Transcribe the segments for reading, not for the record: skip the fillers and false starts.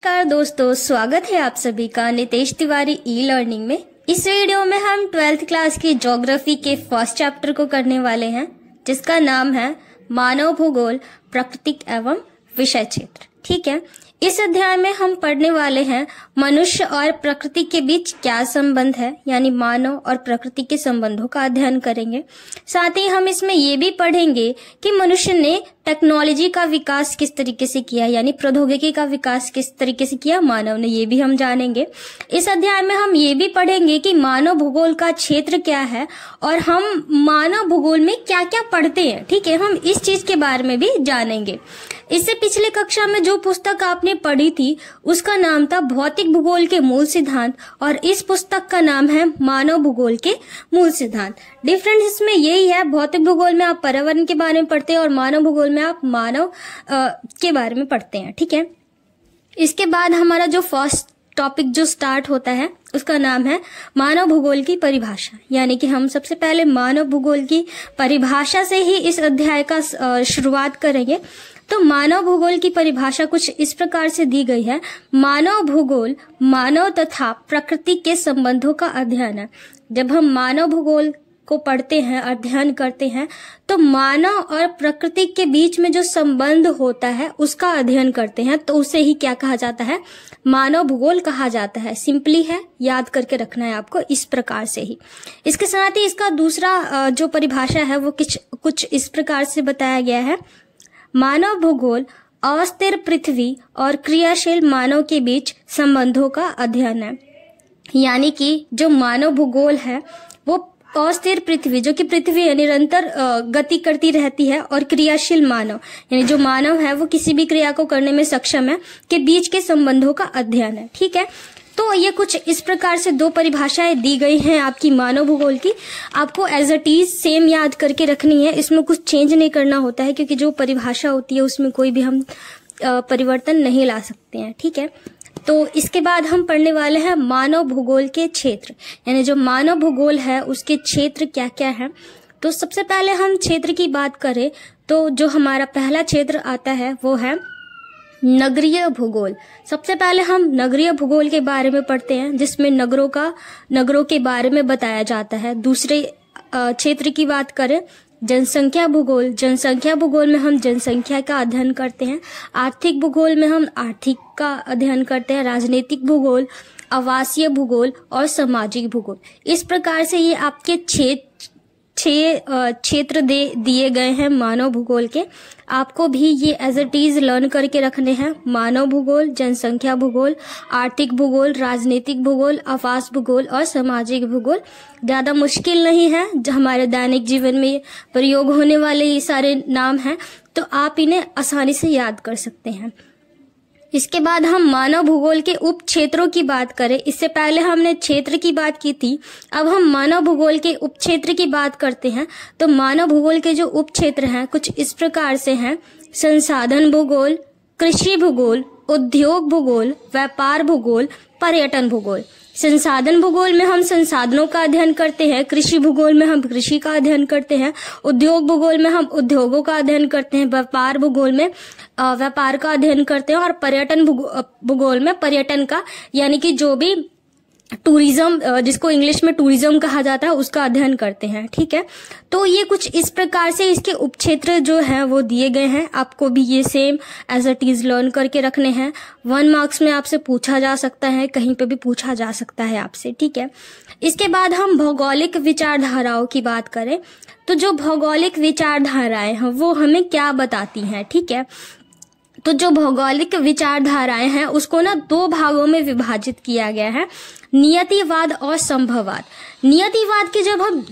नमस्कार दोस्तों, स्वागत है आप सभी का नितेश तिवारी ई लर्निंग में। इस वीडियो में हम 12th क्लास की ज्योग्राफी के फर्स्ट चैप्टर को करने वाले हैं, जिसका नाम है मानव भूगोल, प्राकृतिक एवं विषय क्षेत्र। ठीक है, इस अध्याय में हम पढ़ने वाले हैं मनुष्य और प्रकृति के बीच क्या संबंध है, यानी मानव और प्रकृति के संबंधों का अध्ययन करेंगे। साथ ही हम इसमें ये भी पढ़ेंगे कि मनुष्य ने टेक्नोलॉजी का विकास किस तरीके से किया, यानी प्रौद्योगिकी का विकास किस तरीके से किया मानव ने, ये भी हम जानेंगे। इस अध्याय में हम ये भी पढ़ेंगे कि मानव भूगोल का क्षेत्र क्या है और हम मानव भूगोल में क्या क्या पढ़ते हैं। ठीक है, हम इस चीज के बारे में भी जानेंगे। इससे पिछले कक्षा में जो पुस्तक आपने पढ़ी थी उसका नाम था भौतिक भूगोल के मूल सिद्धांत, और इस पुस्तक का नाम है मानव भूगोल के मूल सिद्धांत। डिफरेंस इसमें यही है, भौतिक भूगोल में आप पर्यावरण के बारे में पढ़ते हैं और मानव भूगोल में आप मानव के बारे में पढ़ते हैं। ठीक है, इसके बाद हमारा जो फर्स्ट टॉपिक जो स्टार्ट होता है उसका नाम है मानव भूगोल की परिभाषा, यानी कि हम सबसे पहले मानव भूगोल की परिभाषा से ही इस अध्याय का शुरुआत करेंगे। तो मानव भूगोल की परिभाषा कुछ इस प्रकार से दी गई है। मानव भूगोल मानव तथा प्रकृति के संबंधों का अध्ययन है। जब हम मानव भूगोल को पढ़ते हैं, अध्ययन करते हैं, तो मानव और प्रकृति के बीच में जो संबंध होता है उसका अध्ययन करते हैं, तो उसे ही क्या कहा जाता है, मानव भूगोल कहा जाता है। सिंपली है, याद करके रखना है आपको इस प्रकार से ही। इसके साथ ही इसका दूसरा जो परिभाषा है वो कुछ इस प्रकार से बताया गया है। मानव भूगोल अस्थिर पृथ्वी और क्रियाशील मानव के बीच संबंधों का अध्ययन है, यानी कि जो मानव भूगोल है वो अस्थिर पृथ्वी, जो कि पृथ्वी है, निरंतर गति करती रहती है, और क्रियाशील मानव, यानी जो मानव है वो किसी भी क्रिया को करने में सक्षम है, के बीच के संबंधों का अध्ययन है। ठीक है, तो ये कुछ इस प्रकार से दो परिभाषाएं दी गई हैं आपकी मानव भूगोल की। आपको एज इट इज सेम याद करके रखनी है, इसमें कुछ चेंज नहीं करना होता है, क्योंकि जो परिभाषा होती है उसमें कोई भी हम परिवर्तन नहीं ला सकते हैं। ठीक है, तो इसके बाद हम पढ़ने वाले हैं मानव भूगोल के क्षेत्र, यानी जो मानव भूगोल है उसके क्षेत्र क्या क्या है। तो सबसे पहले हम क्षेत्र की बात करें तो जो हमारा पहला क्षेत्र आता है वो है नगरीय भूगोल। सबसे पहले हम नगरीय भूगोल के बारे में पढ़ते हैं, जिसमें नगरों के बारे में बताया जाता है। दूसरे क्षेत्र की बात करें जनसंख्या भूगोल। जनसंख्या भूगोल में हम जनसंख्या का अध्ययन करते हैं। आर्थिक भूगोल में हम आर्थिक का अध्ययन करते हैं। राजनीतिक भूगोल, आवासीय भूगोल और सामाजिक भूगोल। इस प्रकार से ये आपके क्षेत्र दिए गए हैं मानव भूगोल के। आपको भी ये एज इट इज लर्न करके रखने हैं। मानव भूगोल, जनसंख्या भूगोल, आर्थिक भूगोल, राजनीतिक भूगोल, आवास भूगोल और सामाजिक भूगोल। ज्यादा मुश्किल नहीं है, जो हमारे दैनिक जीवन में प्रयोग होने वाले ये सारे नाम हैं, तो आप इन्हें आसानी से याद कर सकते हैं। इसके बाद हम मानव भूगोल के उप क्षेत्रों की बात करें। इससे पहले हमने क्षेत्र की बात की थी, अब हम मानव भूगोल के उप क्षेत्र की बात करते हैं। तो मानव भूगोल के जो उप क्षेत्र हैं कुछ इस प्रकार से हैं: संसाधन भूगोल, कृषि भूगोल, उद्योग भूगोल, व्यापार भूगोल, पर्यटन भूगोल। संसाधन भूगोल में हम संसाधनों का अध्ययन करते हैं, कृषि भूगोल में हम कृषि का अध्ययन करते हैं, उद्योग भूगोल में हम उद्योगों का अध्ययन करते हैं, व्यापार भूगोल में व्यापार का अध्ययन करते हैं, और पर्यटन भूगोल में पर्यटन का, यानी कि जो भी टूरिज्म, जिसको इंग्लिश में टूरिज्म कहा जाता है, उसका अध्ययन करते हैं। ठीक है, तो ये कुछ इस प्रकार से इसके उपक्षेत्र जो है वो दिए गए हैं। आपको भी ये same as it is learn करके रखने हैं। 1 मार्क्स में आपसे पूछा जा सकता है, कहीं पे भी पूछा जा सकता है आपसे। ठीक है, इसके बाद हम भौगोलिक विचारधाराओं की बात करें तो जो भौगोलिक विचारधाराएं हैं वो हमें क्या बताती हैं। ठीक है, तो जो भौगोलिक विचारधाराएं हैं उसको ना 2 भागों में विभाजित किया गया है, नियतिवाद और संभववाद। नियतिवाद की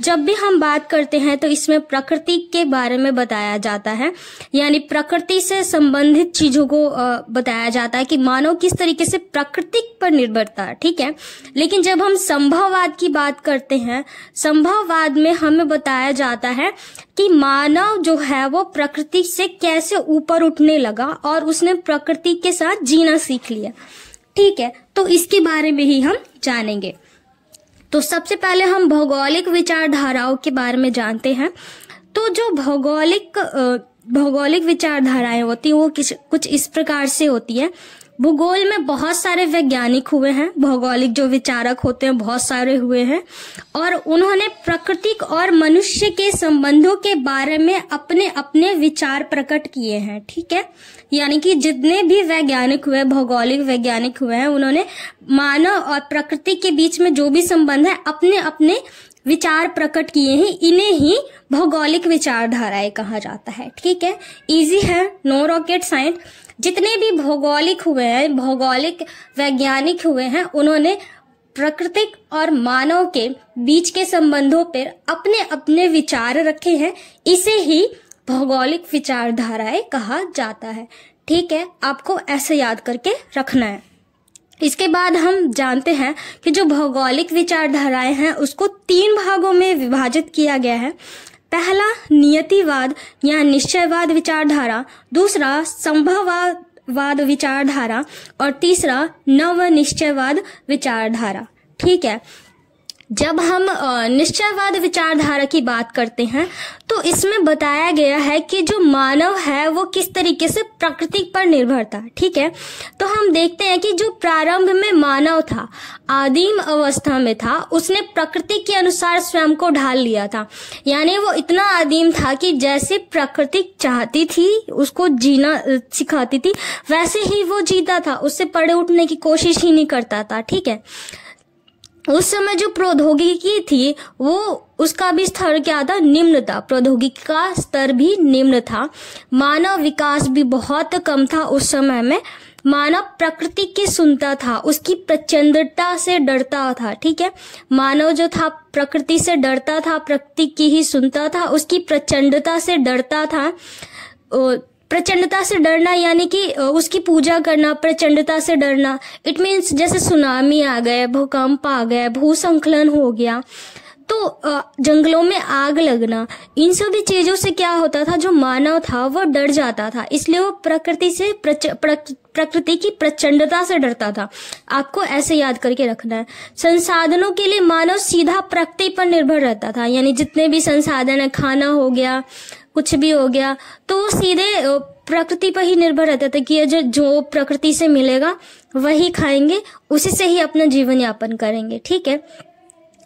जब भी हम बात करते हैं तो इसमें प्रकृति के बारे में बताया जाता है, यानी प्रकृति से संबंधित चीजों को बताया जाता है कि मानव किस तरीके से प्रकृति पर निर्भरता है। ठीक है, लेकिन जब हम संभववाद की बात करते हैं, संभववाद में हमें बताया जाता है कि मानव जो है वो प्रकृति से कैसे ऊपर उठने लगा और उसने प्रकृति के साथ जीना सीख लिया। ठीक है, तो इसके बारे में ही हम जानेंगे। तो सबसे पहले हम भौगोलिक विचारधाराओं के बारे में जानते हैं। तो जो भौगोलिक विचारधाराएं होती है वो कुछ इस प्रकार से होती है। भूगोल में बहुत सारे वैज्ञानिक हुए हैं, भौगोलिक जो विचारक होते हैं बहुत सारे हुए हैं, और उन्होंने प्रकृति और मनुष्य के संबंधों के बारे में अपने अपने विचार प्रकट किए हैं। ठीक है, यानी कि जितने भी वैज्ञानिक हुए, भौगोलिक वैज्ञानिक हुए हैं, उन्होंने मानव और प्रकृति के बीच में जो भी संबंध है अपने अपने विचार प्रकट किए हैं। इन्हें ही भौगोलिक विचारधाराएं कहा जाता है। ठीक है, इजी है, नो रॉकेट साइंस। जितने भी भौगोलिक हुए हैं, भौगोलिक वैज्ञानिक हुए हैं, उन्होंने प्रकृति और मानव के बीच के संबंधों पर अपने अपने विचार रखे हैं। इसे ही भौगोलिक विचारधाराएं कहा जाता है। ठीक है, आपको ऐसे याद करके रखना है। इसके बाद हम जानते हैं कि जो भौगोलिक विचारधाराएं हैं उसको 3 भागों में विभाजित किया गया है। पहला नियतिवाद या निश्चयवाद विचारधारा, दूसरा संभववाद विचारधारा और तीसरा नवनिश्चयवाद विचारधारा। ठीक है, जब हम निश्चयवाद विचारधारा की बात करते हैं तो इसमें बताया गया है कि जो मानव है वो किस तरीके से प्रकृति पर निर्भर था। ठीक है, तो हम देखते हैं कि जो प्रारंभ में मानव था, आदिम अवस्था में था, उसने प्रकृति के अनुसार स्वयं को ढाल लिया था। यानी वो इतना आदिम था कि जैसे प्रकृति चाहती थी, उसको जीना सिखाती थी, वैसे ही वो जीता था, उससे परे उठने की कोशिश ही नहीं करता था। ठीक है, उस समय जो प्रौद्योगिकी थी वो उसका भी स्तर क्या था, निम्न था। प्रौद्योगिकी का स्तर भी निम्न था। मानव विकास भी बहुत कम था उस समय में। मानव प्रकृति की सुनता था, उसकी प्रचंडता से डरता था। ठीक है, मानव जो था प्रकृति से डरता था, प्रकृति की ही सुनता था, उसकी प्रचंडता से डरता था। प्रचंडता से डरना यानी कि उसकी पूजा करना, प्रचंडता से डरना। इट मीन्स जैसे सुनामी आ गए, भूकंप आ गए, भूस्खलन हो गया, तो जंगलों में आग लगना, इन सभी चीजों से क्या होता था, जो मानव था वो डर जाता था। इसलिए वो प्रकृति की प्रचंडता से डरता था। आपको ऐसे याद करके रखना है। संसाधनों के लिए मानव सीधा प्रकृति पर निर्भर रहता था। यानी जितने भी संसाधन है, खाना हो गया, कुछ भी हो गया, तो वो सीधे प्रकृति पर ही निर्भर रहता था कि जो प्रकृति से मिलेगा वही खाएंगे, उसी से ही अपना जीवन यापन करेंगे। ठीक है,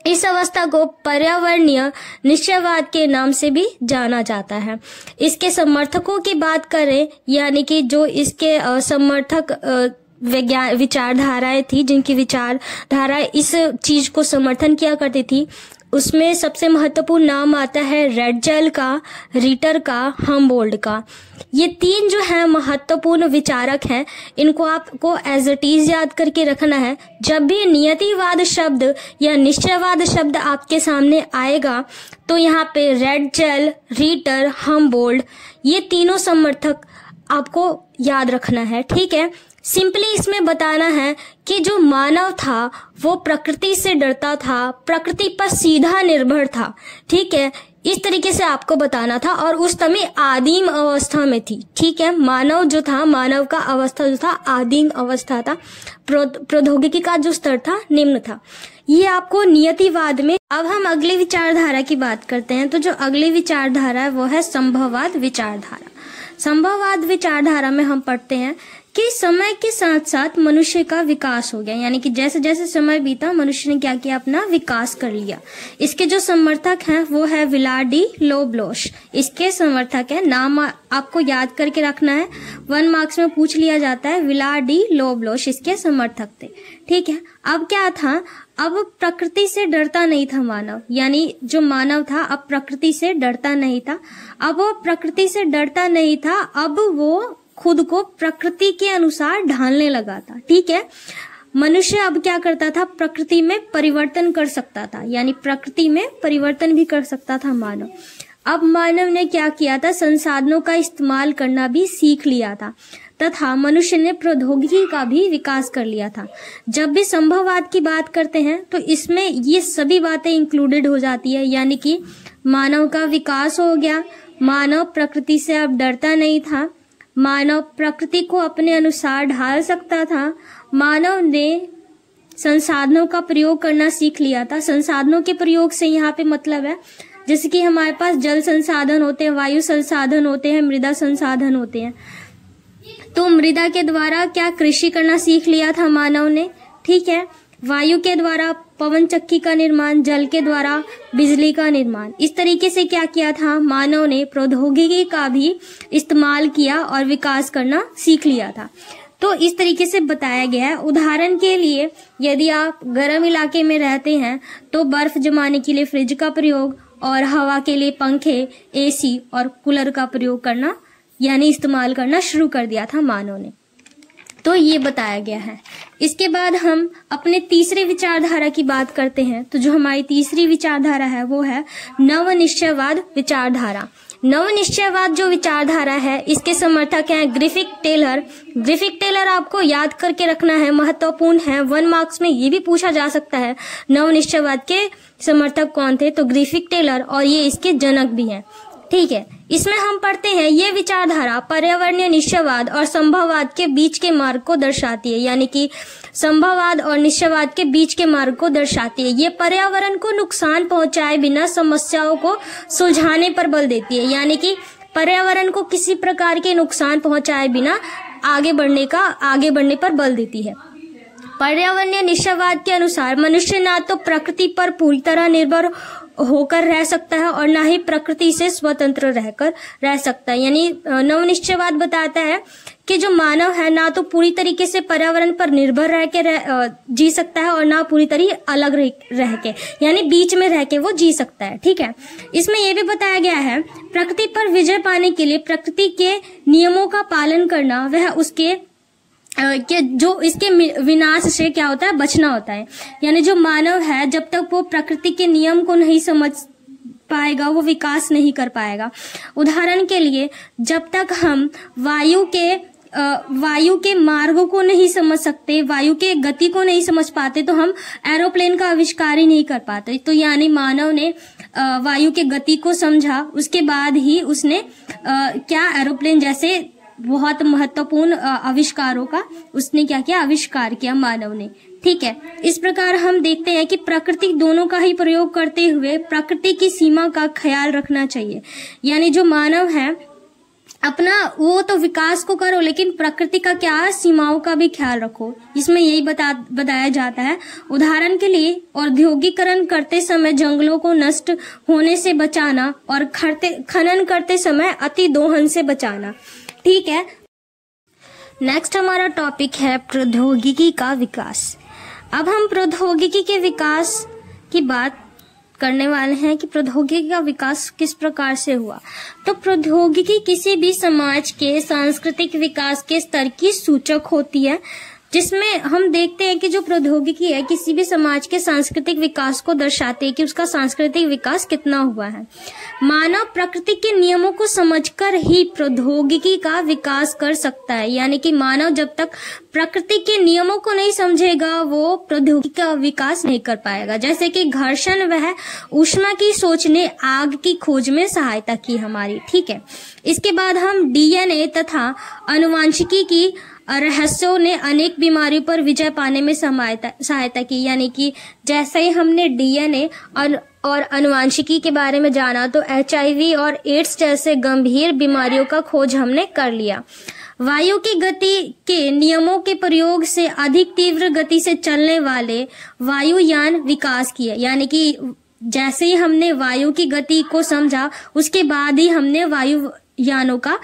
इस अवस्था को पर्यावरणीय निश्चयवाद के नाम से भी जाना जाता है। इसके समर्थकों की बात करें, यानी कि जो इसके समर्थक विचारधाराएं थी, जिनकी विचारधाराएं इस चीज को समर्थन किया करती थी, उसमें सबसे महत्वपूर्ण नाम आता है रेडजेल का, रिटर का, हम्बोल्ट का। ये 3 जो है महत्वपूर्ण विचारक हैं। इनको आपको एज इट इज याद करके रखना है। जब भी नियतिवाद शब्द या निश्चयवाद शब्द आपके सामने आएगा तो यहाँ पे रेडजेल, रिटर, हम्बोल्ट, ये तीनों समर्थक आपको याद रखना है। ठीक है, सिंपली इसमें बताना है कि जो मानव था वो प्रकृति से डरता था, प्रकृति पर सीधा निर्भर था। ठीक है, इस तरीके से आपको बताना था, और उस समय आदिम अवस्था में थी। ठीक है, मानव जो था, मानव का अवस्था जो था आदिम अवस्था था, प्रौद्योगिकी का जो स्तर था निम्न था। ये आपको नियतिवाद में। अब हम अगली विचारधारा की बात करते हैं। तो जो अगली विचारधारा है वो है संभववाद विचारधारा। संभववाद विचारधारा में हम पढ़ते हैं कि समय के साथ साथ मनुष्य का विकास हो गया। यानी कि जैसे जैसे समय बीता मनुष्य ने क्या किया, अपना विकास कर लिया। इसके जो समर्थक हैं वो है विला डी लोब्लोश। इसके समर्थक है, नाम आपको याद करके रखना है, 1 मार्क्स में पूछ लिया जाता है। विला डी लोब्लोश इसके समर्थक थे। ठीक है, अब क्या था, अब प्रकृति से डरता नहीं था मानव। यानी जो मानव था अब प्रकृति से डरता नहीं था। अब वो प्रकृति से डरता नहीं था, अब वो खुद को प्रकृति के अनुसार ढालने लगा था। ठीक है, मनुष्य अब क्या करता था, प्रकृति में परिवर्तन कर सकता था। यानी प्रकृति में परिवर्तन भी कर सकता था मानव। अब मानव ने क्या किया था, संसाधनों का इस्तेमाल करना भी सीख लिया था, तथा मनुष्य ने प्रौद्योगिकी का भी विकास कर लिया था। जब भी संभववाद की बात करते हैं तो इसमें ये सभी बातें इंक्लूडेड हो जाती है। यानी कि मानव का विकास हो गया, मानव प्रकृति से अब डरता नहीं था, मानव प्रकृति को अपने अनुसार ढाल सकता था, मानव ने संसाधनों का प्रयोग करना सीख लिया था। संसाधनों के प्रयोग से यहाँ पे मतलब है जैसे कि हमारे पास जल संसाधन होते हैं, वायु संसाधन होते हैं, मृदा संसाधन होते हैं। तो मृदा के द्वारा क्या कृषि करना सीख लिया था मानव ने, ठीक है। वायु के द्वारा पवन चक्की का निर्माण, जल के द्वारा बिजली का निर्माण। इस तरीके से क्या किया था मानव ने, प्रौद्योगिकी का भी इस्तेमाल किया और विकास करना सीख लिया था। तो इस तरीके से बताया गया है। उदाहरण के लिए यदि आप गर्म इलाके में रहते हैं तो बर्फ जमाने के लिए फ्रिज का प्रयोग और हवा के लिए पंखे, एसी और कूलर का प्रयोग करना यानी इस्तेमाल करना शुरू कर दिया था मानव ने। तो ये बताया गया है। इसके बाद हम अपने तीसरे विचारधारा की बात करते हैं। तो जो हमारी तीसरी विचारधारा है वो है नवनिश्चयवाद विचारधारा। नवनिश्चयवाद जो विचारधारा है इसके समर्थक हैं ग्रिफिथ टेलर। ग्रिफिथ टेलर आपको याद करके रखना है, महत्वपूर्ण है। 1 मार्क्स में ये भी पूछा जा सकता है नवनिश्चयवाद के समर्थक कौन थे, तो ग्रिफिथ टेलर, और ये इसके जनक भी हैं, ठीक है। इसमें हम पढ़ते हैं ये विचारधारा पर्यावरणीय निश्चयवाद और संभववाद के बीच के मार्ग को दर्शाती है, यानी कि संभववाद और निश्चयवाद के बीच के मार्ग को दर्शाती है। ये पर्यावरण को नुकसान पहुंचाए बिना समस्याओं को सुलझाने पर बल देती है, यानी कि पर्यावरण को किसी प्रकार के नुकसान पहुंचाए बिना आगे बढ़ने पर बल देती है। पर्यावरणीय निश्चयवाद के अनुसार मनुष्य ना तो प्रकृति पर पूरी तरह निर्भर होकर रह सकता है और ना ही प्रकृति से स्वतंत्र रहकर रह सकता है। यानी नवनिश्चयवाद बताता है कि जो मानव है ना तो पूरी तरीके से पर्यावरण पर निर्भर रह के जी सकता है और ना पूरी तरह अलग रह के, यानी बीच में रह के वो जी सकता है, ठीक है। इसमें यह भी बताया गया है प्रकृति पर विजय पाने के लिए प्रकृति के नियमों का पालन करना, वह उसके जो इसके विनाश से क्या होता है, बचना होता है। यानी जो मानव है जब तक वो प्रकृति के नियम को नहीं समझ पाएगा वो विकास नहीं कर पाएगा। उदाहरण के लिए जब तक हम वायु के मार्गों को नहीं समझ सकते, वायु के गति को नहीं समझ पाते, तो हम एरोप्लेन का आविष्कार ही नहीं कर पाते। तो यानी मानव ने वायु के गति को समझा, उसके बाद ही उसने क्या एरोप्लेन जैसे बहुत महत्वपूर्ण आविष्कारों का उसने क्या किया, आविष्कार किया मानव ने, ठीक है। इस प्रकार हम देखते हैं कि प्रकृति दोनों का ही प्रयोग करते हुए प्रकृति की सीमा का ख्याल रखना चाहिए। यानी जो मानव है अपना वो तो विकास को करो लेकिन प्रकृति का क्या, सीमाओं का भी ख्याल रखो। इसमें यही बताया जाता है। उदाहरण के लिए औद्योगिकरण करते समय जंगलों को नष्ट होने से बचाना और खनन करते समय अति दोहन से बचाना, ठीक है। नेक्स्ट हमारा टॉपिक है प्रौद्योगिकी का विकास। अब हम प्रौद्योगिकी के विकास की बात करने वाले हैं कि प्रौद्योगिकी का विकास किस प्रकार से हुआ। तो प्रौद्योगिकी किसी भी समाज के सांस्कृतिक विकास के स्तर की सूचक होती है, जिसमें हम देखते हैं कि जो प्रौद्योगिकी है किसी भी समाज के सांस्कृतिक विकास को दर्शाती है कि उसका सांस्कृतिक विकास कितना हुआ है। मानव प्रकृति के नियमों को समझकर ही प्रौद्योगिकी का विकास कर सकता है। यानी कि मानव जब तक प्रकृति के नियमों को नहीं समझेगा वो प्रौद्योगिकी का विकास नहीं कर पाएगा। जैसे कि घर्षण वह ऊष्मा की सोच ने आग की खोज में सहायता की हमारी, ठीक है। इसके बाद हम डीएनए तथा आनुवंशिकी की रहस्यों ने अनेक बीमारियों पर विजय पाने में सहायता की। यानी कि जैसे ही हमने डीएनए और आनुवंशिकी के बारे में जाना तो HIV और एड्स जैसे गंभीर बीमारियों का खोज हमने कर लिया। वायु की गति के नियमों के प्रयोग से अधिक तीव्र गति से चलने वाले वायुयान विकास किए। यानी कि जैसे ही हमने वायु की गति को समझा उसके बाद ही हमने वायुयानों का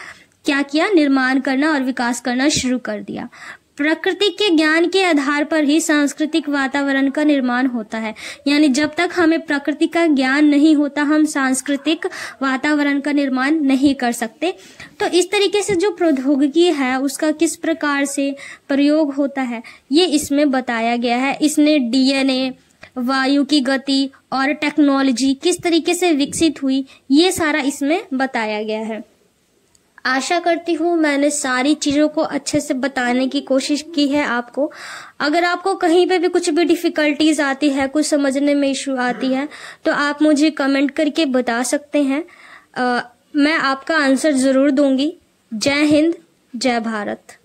क्या किया, निर्माण करना और विकास करना शुरू कर दिया। प्रकृति के ज्ञान के आधार पर ही सांस्कृतिक वातावरण का निर्माण होता है। यानी जब तक हमें प्रकृति का ज्ञान नहीं होता हम सांस्कृतिक वातावरण का निर्माण नहीं कर सकते। तो इस तरीके से जो प्रौद्योगिकी है उसका किस प्रकार से प्रयोग होता है ये इसमें बताया गया है। इसने डीएनए, वायु की गति और टेक्नोलॉजी किस तरीके से विकसित हुई ये सारा इसमें बताया गया है। आशा करती हूँ मैंने सारी चीजों को अच्छे से बताने की कोशिश की है आपको। अगर आपको कहीं पे भी कुछ भी डिफिकल्टीज आती है, कुछ समझने में इशू आती है तो आप मुझे कमेंट करके बता सकते हैं। मैं आपका आंसर जरूर दूंगी। जय हिंद, जय भारत।